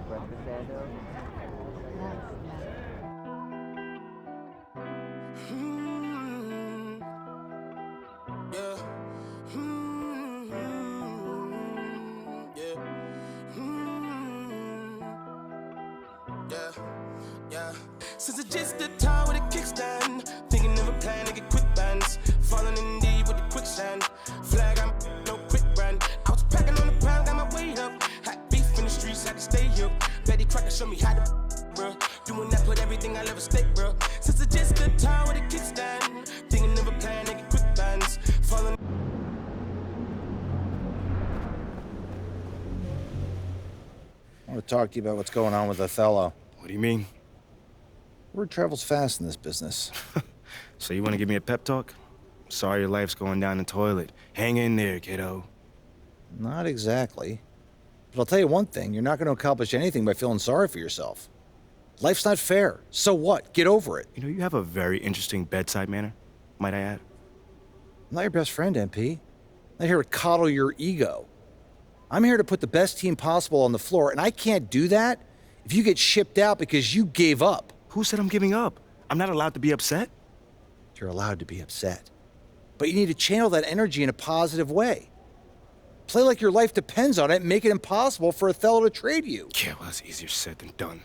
Breakfast sandwich. Mm, yeah. Mm, yeah. Mm, yeah. Yeah. Since it's just the time with a kickstand, thinking of a plan to get quick bands, falling in deep with the quicksand. Flag, I'm no quick brand. I was packing on the pound, got my weight up. Hot beef in the streets, I can stay here. Betty Crocker show me how to, bro. Doing that, put everything I love at stake, bro. Since it's just the time with a kickstand, thinking of a plan to get quick bands, falling. I want to talk to you about what's going on with Othello. What do you mean? Word travels fast in this business. So you want to give me a pep talk? Sorry your life's going down the toilet. Hang in there, kiddo. Not exactly. But I'll tell you one thing, you're not going to accomplish anything by feeling sorry for yourself. Life's not fair. So what? Get over it. You know, you have a very interesting bedside manner, might I add. I'm not your best friend, MP. I'm not here to coddle your ego. I'm here to put the best team possible on the floor, and I can't do that if you get shipped out because you gave up. Who said I'm giving up? I'm not allowed to be upset? You're allowed to be upset. But you need to channel that energy in a positive way. Play like your life depends on it and make it impossible for Othello to trade you. Yeah, well, that's easier said than done.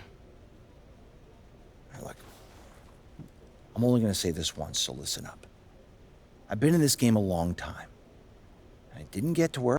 Look, I'm only going to say this once, so listen up. I've been in this game a long time. I didn't get to where...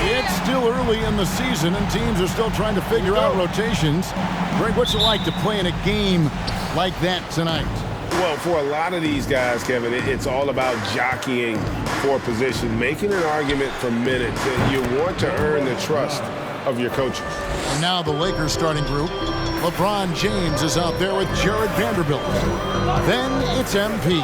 It's still early in the season, and teams are still trying to figure out rotations. Greg, what's it like to play in a game like that tonight? Well, for a lot of these guys, Kevin, it's all about jockeying for position, making an argument for minutes. And you want to earn the trust of your coaches. And now the Lakers starting group. LeBron James is out there with Jared Vanderbilt. Then it's MP.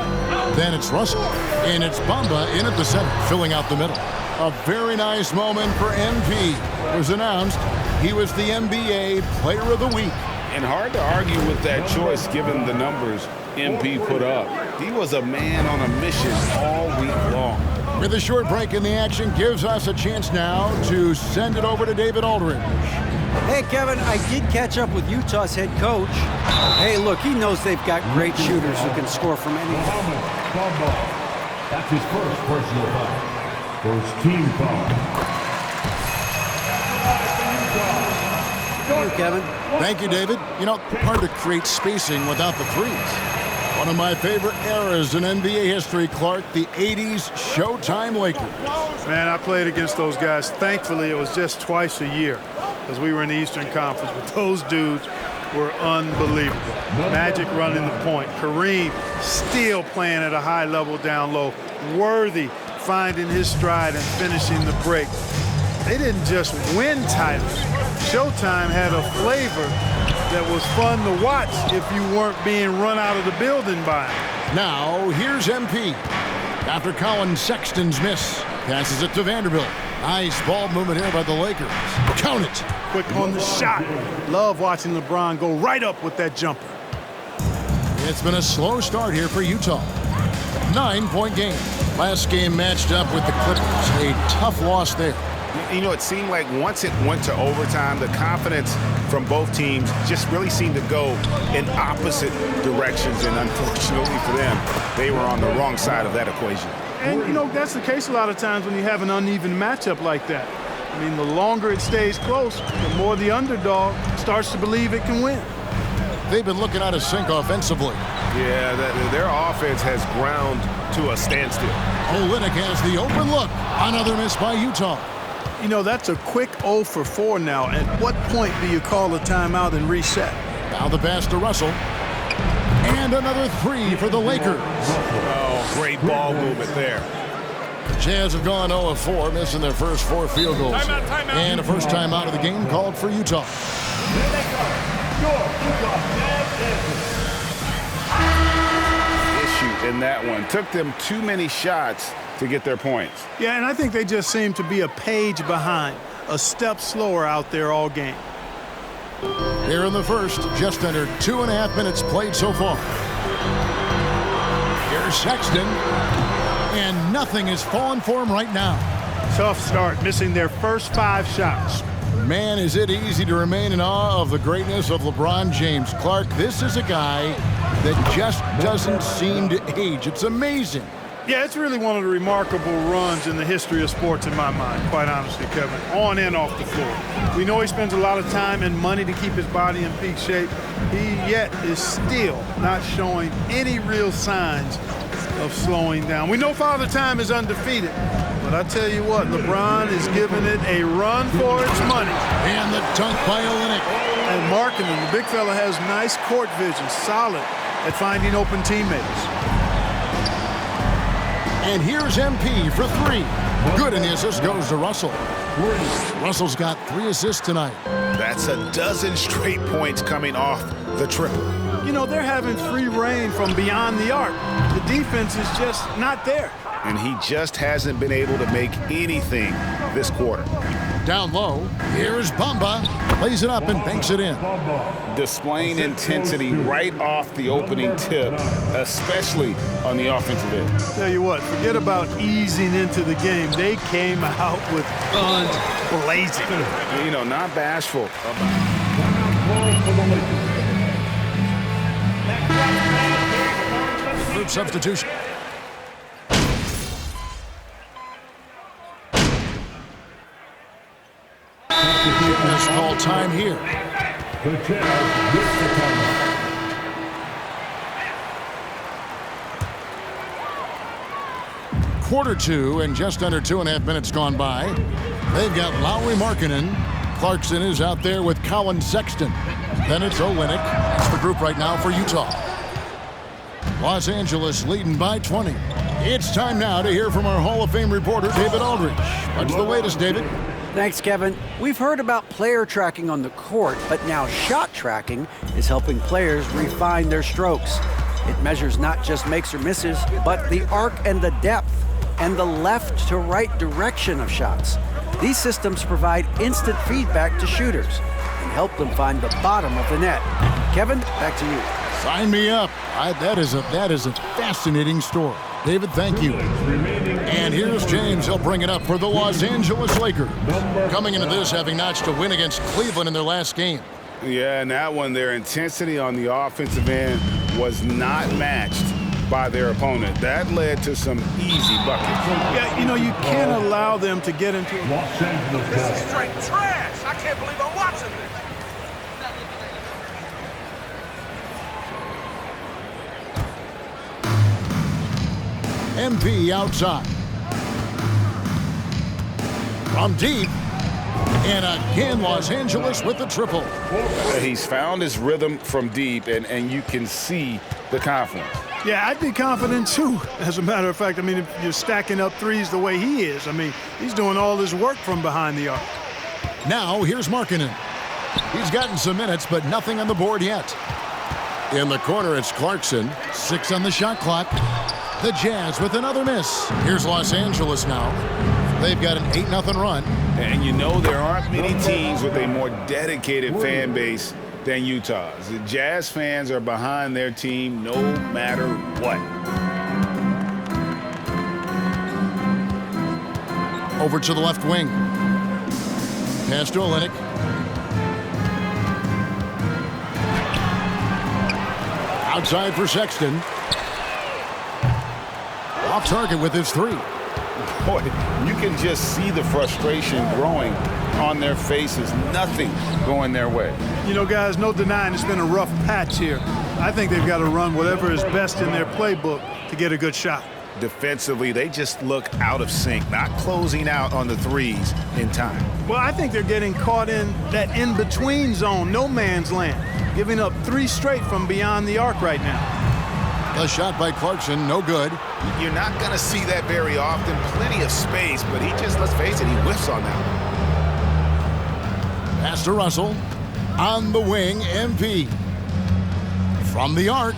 Then it's Russell. And it's Bamba in at the center, filling out the middle. A very nice moment for MP. It was announced he was the NBA Player of the Week. And hard to argue with that choice given the numbers MP put up. He was a man on a mission all week long. With a short break in the action, gives us a chance now to send it over to David Aldridge. Hey, Kevin, I did catch up with Utah's head coach. Hey, look, he knows they've got great shooters who can score from anywhere. That's his first personal foul. First team foul. Thank you, Kevin. Thank you, David. You know, hard to create spacing without the threes. One of my favorite eras in NBA history, Clark, the 80s Showtime Lakers. Man, I played against those guys. Thankfully, it was just twice a year because we were in the Eastern Conference. But those dudes were unbelievable. Magic running the point. Kareem still playing at a high level down low. Worthy finding his stride and finishing the break. They didn't just win titles. Showtime had a flavor that was fun to watch if you weren't being run out of the building by him. Now, here's MP. After Colin Sexton's miss, Passes it to Vanderbilt. Nice ball movement here by the Lakers. Count it. Quick on the shot. Love watching LeBron go right up with that jumper. It's been a slow start here for Utah. 9-point game. Last game matched up with the Clippers. A tough loss there. You know, it seemed like once it went to overtime, the confidence from both teams just really seemed to go in opposite directions. And unfortunately for them, they were on the wrong side of that equation. And, you know, that's the case a lot of times when you have an uneven matchup like that. I mean, the longer it stays close, the more the underdog starts to believe it can win. They've been looking out of sync offensively. Yeah, their offense has ground to a standstill. Olynyk has the open look. Another miss by Utah. You know, that's a quick 0 for 4 now. At what point do you call a timeout and reset? Now the pass to Russell. And another 3 for the Lakers. Oh, great ball movement there. Jazz have gone 0 of 4, missing their first 4 field goals. Timeout. And a first time out of the game called for Utah. Issue in that one. Took them too many shots to get their points. Yeah, and I think they just seem to be a page behind, a step slower out there all game. Here in the first, just under 2.5 minutes played so far. Here's Sexton, and nothing is falling for him right now. Tough start, missing their first 5 shots. Man, is it easy to remain in awe of the greatness of LeBron James. Clark, this is a guy that just doesn't seem to age. It's amazing. Yeah, it's really one of the remarkable runs in the history of sports in my mind, quite honestly, Kevin, on and off the floor. We know he spends a lot of time and money to keep his body in peak shape. He yet is still not showing any real signs of slowing down. We know Father Time is undefeated, but I tell you what, LeBron is giving it a run for its money. And the dunk by Olynyk. And Markkanen, the big fella, has nice court vision, solid at finding open teammates. And here's MP for 3. Good, and the assist goes to Russell. Russell's got 3 assists tonight. That's a dozen straight points coming off the triple. You know, they're having free reign from beyond the arc. The defense is just not there. And he just hasn't been able to make anything this quarter. Down low, here's Bamba. Plays it up and banks it in. Displaying intensity right off the opening tip, especially on the offensive end. Tell you what, forget about easing into the game. They came out with guns blazing. You know, not bashful. Group substitution. Fitness call time here. The Jazz with the timeout. Quarter 2 and just under 2.5 minutes gone by. They've got Lauri Markkanen. Clarkson is out there with Colin Sexton. Then it's Olynyk. That's the group right now for Utah. Los Angeles leading by 20. It's time now to hear from our Hall of Fame reporter, David Aldridge. What's the latest, David? Thanks, Kevin. We've heard about player tracking on the court, but now shot tracking is helping players refine their strokes. It measures not just makes or misses, but the arc and the depth and the left to right direction of shots. These systems provide instant feedback to shooters and help them find the bottom of the net. Kevin, back to you. Sign me up. That is a fascinating story. David, thank you. And here's James. He'll bring it up for the Los Angeles Lakers. Coming into this, having notched a win against Cleveland in their last game. Yeah, and that one, their intensity on the offensive end was not matched by their opponent. That led to some easy buckets. Yeah, you know, you can't allow them to get into it. Los Angeles Jazz. Straight trash. I can't believe I'm watching this. MP outside. From deep. And again, Los Angeles with the triple. He's found his rhythm from deep, and you can see the confidence. Yeah, I'd be confident too. As a matter of fact, I mean, if you're stacking up threes the way he is, I mean, he's doing all his work from behind the arc. Now, here's Markkanen. He's gotten some minutes, but nothing on the board yet. In the corner, it's Clarkson. 6 on the shot clock. The Jazz with another miss. Here's Los Angeles now. They've got an 8-0 run. And you know there aren't many teams with a more dedicated fan base than Utah's. The Jazz fans are behind their team no matter what. Over to the left wing. Pass to Olynyk. Outside for Sexton. Off target with his three. Boy, you can just see the frustration growing on their faces. Nothing going their way. You know, guys, no denying it's been a rough patch here. I think they've got to run whatever is best in their playbook to get a good shot. Defensively, they just look out of sync, not closing out on the threes in time. Well, I think they're getting caught in that in-between zone, no man's land, giving up 3 straight from beyond the arc right now. The shot by Clarkson, no good. You're not going to see that very often. Plenty of space, but he just, let's face it, he whiffs on that. Pass to Russell. On the wing, MP. From the arc.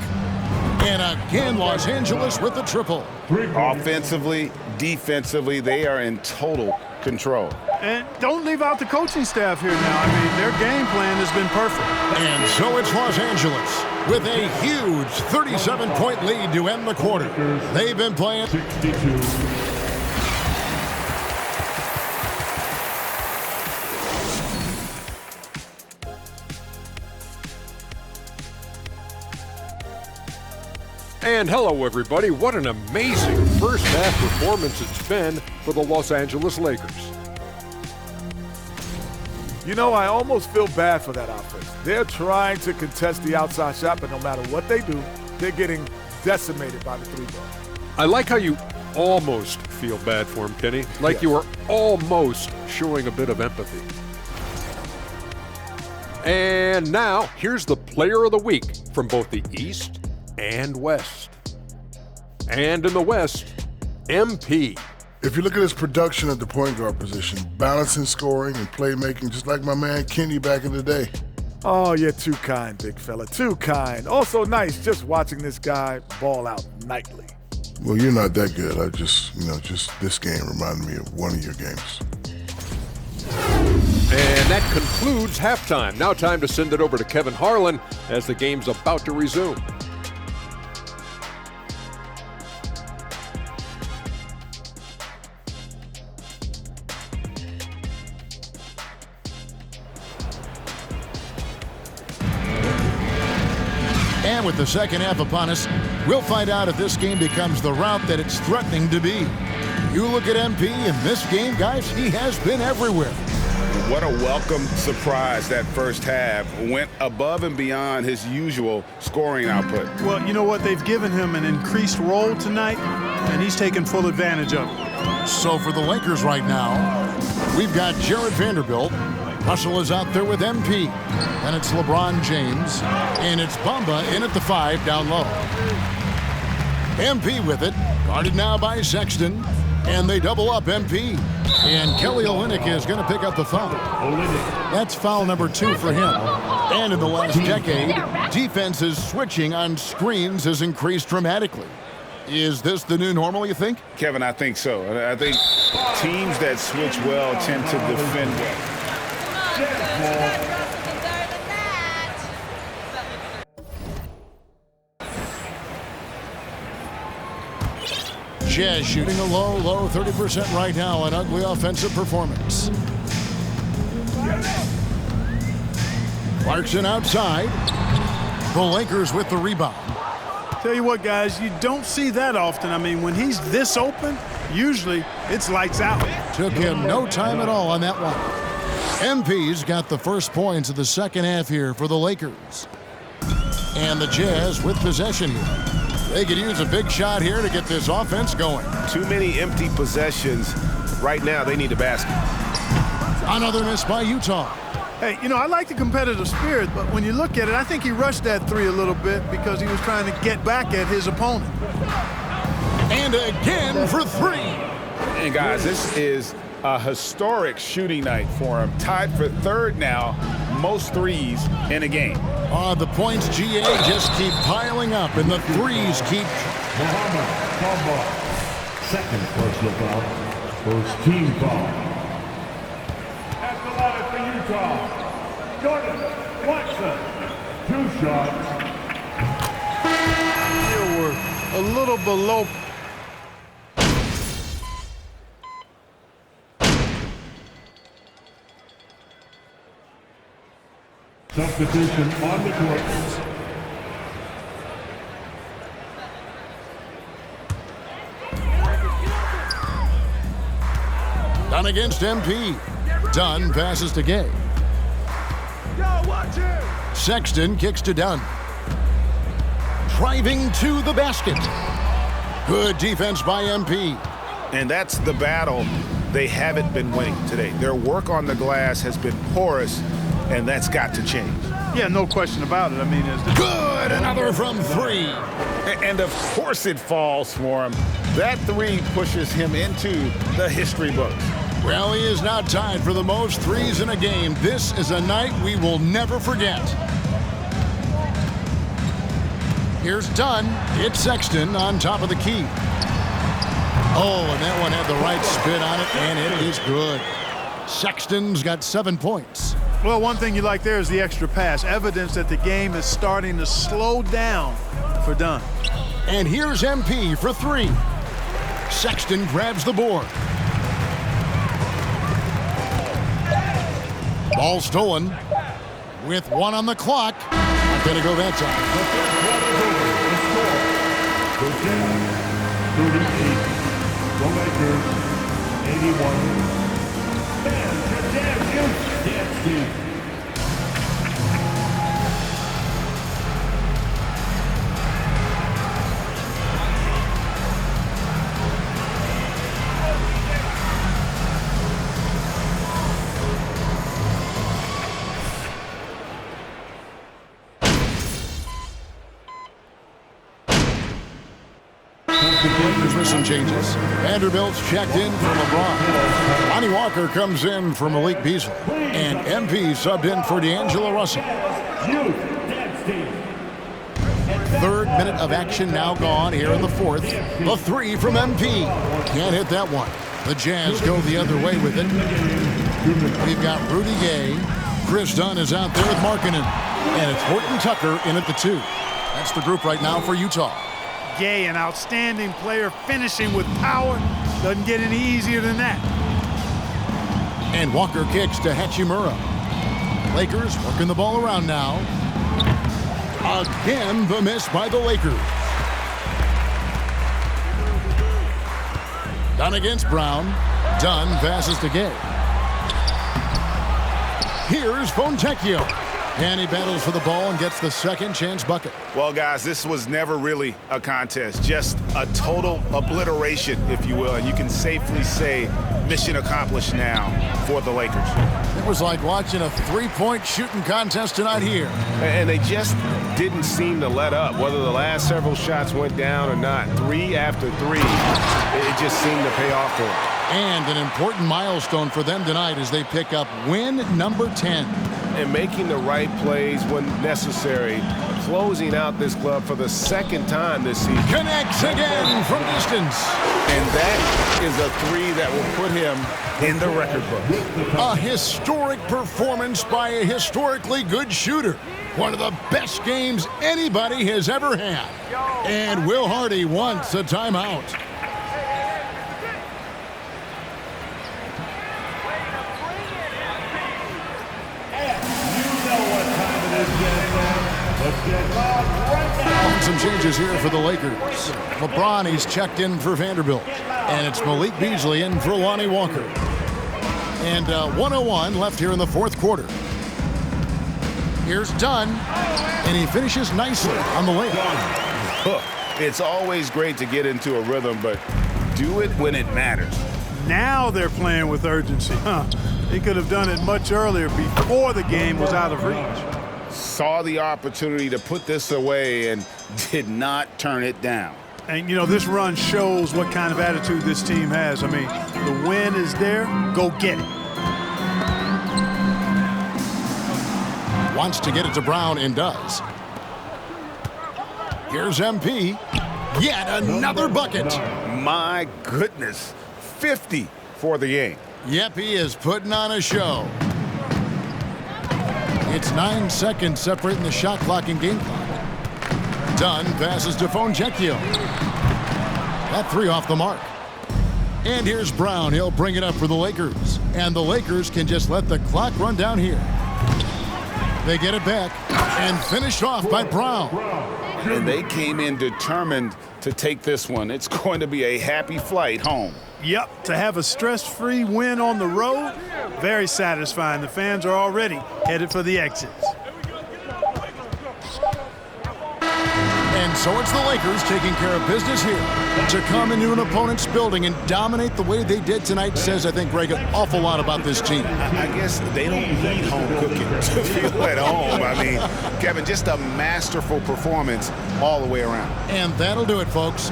And again, Los Angeles with the triple. Offensively, defensively, they are in total control. And don't leave out the coaching staff here now. I mean, their game plan has been perfect. And so it's Los Angeles with a huge 37-point lead to end the quarter. They've been playing 62. And hello, everybody. What an amazing first half performance it's been for the Los Angeles Lakers. You know, I almost feel bad for that offense. They're trying to contest the outside shot, but no matter what they do, they're getting decimated by the 3-ball. I like how you almost feel bad for him, Kenny. Like you were almost showing a bit of empathy. And now, here's the player of the week from both the East and West. And in the West, MP. If you look at his production at the point guard position, balancing scoring and playmaking, just like my man Kenny back in the day. Oh, you're too kind, big fella, too kind. Also nice just watching this guy ball out nightly. Well, you're not that good. I just this game reminded me of one of your games. And that concludes halftime. Now time to send it over to Kevin Harlan as the game's about to resume. And with the second half upon us, we'll find out if this game becomes the route that it's threatening to be. You look at MP in this game, guys, he has been everywhere. What a welcome surprise that first half. Went above and beyond his usual scoring output. Well, you know what? They've given him an increased role tonight, and he's taken full advantage of it. So for the Lakers right now, we've got Jared Vanderbilt. Russell is out there with MP. And it's LeBron James. And it's Bamba in at the 5 down low. MP with it. Guarded now by Sexton. And they double up MP. And Kelly Olynyk is going to pick up the foul. That's foul number 2 for him. And in the last decade, defenses switching on screens has increased dramatically. Is this the new normal, you think? Kevin, I think so. I think teams that switch well tend to defend well. Jazz shooting a low 30% right now, an ugly offensive performance. Clarkson outside. The Lakers with the rebound. Tell you what, guys, you don't see that often. I mean, when he's this open, usually it's lights out. Took him no time at all on that one. MP's got the first points of the second half here for the Lakers. And the Jazz with possession here. They could use a big shot here to get this offense going. Too many empty possessions. Right now, they need a basket. Another miss by Utah. Hey, you know, I like the competitive spirit, but when you look at it, I think he rushed that 3 a little bit because he was trying to get back at his opponent. And again for 3. And guys, this is a historic shooting night for him. Tied for 3rd now, most threes in a game. The points, GA, just keep piling up, and the threes keep. Second personal foul. First team foul. At the line for Utah, Jordan Watson. 2 shots. They were a little below. Substitution on the court. Dunn against MP. Dunn passes to Gay. Sexton kicks to Dunn. Driving to the basket. Good defense by MP. And that's the battle they haven't been winning today. Their work on the glass has been porous, and that's got to change. Yeah, no question about it. I mean, good, another from 3. And of course it falls for him. That 3 pushes him into the history books. Well, he is now tied for the most 3s in a game. This is a night we will never forget. Here's Dunn. It's Sexton on top of the key. Oh, and that one had the right spin on it, and it is good. Sexton's got 7 points. Well, one thing you like there is the extra pass. Evidence that the game is starting to slow down for Dunn. And here's MP for 3. Sexton grabs the board. Ball stolen with 1 on the clock. Not going to go that time. The Lakers, 81. For some changes. Vanderbilt's checked in for LeBron. Lonnie Walker comes in for Malik Beasley. And MP subbed in for D'Angelo Russell. 3rd minute of action now gone here in the 4th. The 3 from MP. Can't hit that one. The Jazz go the other way with it. We've got Rudy Gay. Chris Dunn is out there with Markkanen. And it's Horton Tucker in at the 2. That's the group right now for Utah. Gay, an outstanding player, finishing with power. Doesn't get any easier than that. And Walker kicks to Hachimura. Lakers working the ball around now. Again, the miss by the Lakers. Dunn against Brown. Dunn passes to Gay. Here's Fontecchio. And he battles for the ball and gets the second chance bucket. Well, guys, this was never really a contest. Just a total obliteration, if you will. And you can safely say mission accomplished now for the Lakers. It was like watching a 3-point shooting contest tonight here. And they just didn't seem to let up, whether the last several shots went down or not. 3 after 3, it just seemed to pay off for them. And an important milestone for them tonight as they pick up win number 10. And making the right plays when necessary, closing out this club for the 2nd time this season. Connects again from distance. And that is a 3 that will put him in the record book. A historic performance by a historically good shooter. One of the best games anybody has ever had. And Will Hardy wants a timeout. Some changes here for the Lakers. LeBron, he's checked in for Vanderbilt. And it's Malik Beasley in for Lonnie Walker. And 1:01 left here in the 4th quarter. Here's Dunn, and he finishes nicely on the layup. It's always great to get into a rhythm, but do it when it matters. Now they're playing with urgency. They could have done it much earlier before the game was out of reach. Saw the opportunity to put this away and did not turn it down. And, you know, this run shows what kind of attitude this team has. I mean, the win is there. Go get it. Wants to get it to Brown and does. Here's MP. Yet another bucket. My goodness. 50 for the game. Yep, he is putting on a show. It's 9 seconds separating the shot clock and game clock. Dunn passes to Fontecchio. That three off the mark. And here's Brown. He'll bring it up for the Lakers. And the Lakers can just let the clock run down here. They get it back and finished off by Brown. And they came in determined to take this one. It's going to be a happy flight home. Yep, to have a stress-free win on the road, very satisfying. The fans are already headed for the exits. And so it's the Lakers taking care of business here. To come into an opponent's building and dominate the way they did tonight says, I think, Greg, an awful lot about this team. I guess they don't need home cooking to feel at home. I mean, Kevin, just a masterful performance all the way around. And that'll do it, folks.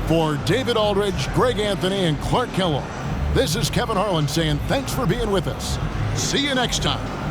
For David Aldridge, Greg Anthony, and Clark Kellogg, this is Kevin Harlan saying thanks for being with us. See you next time.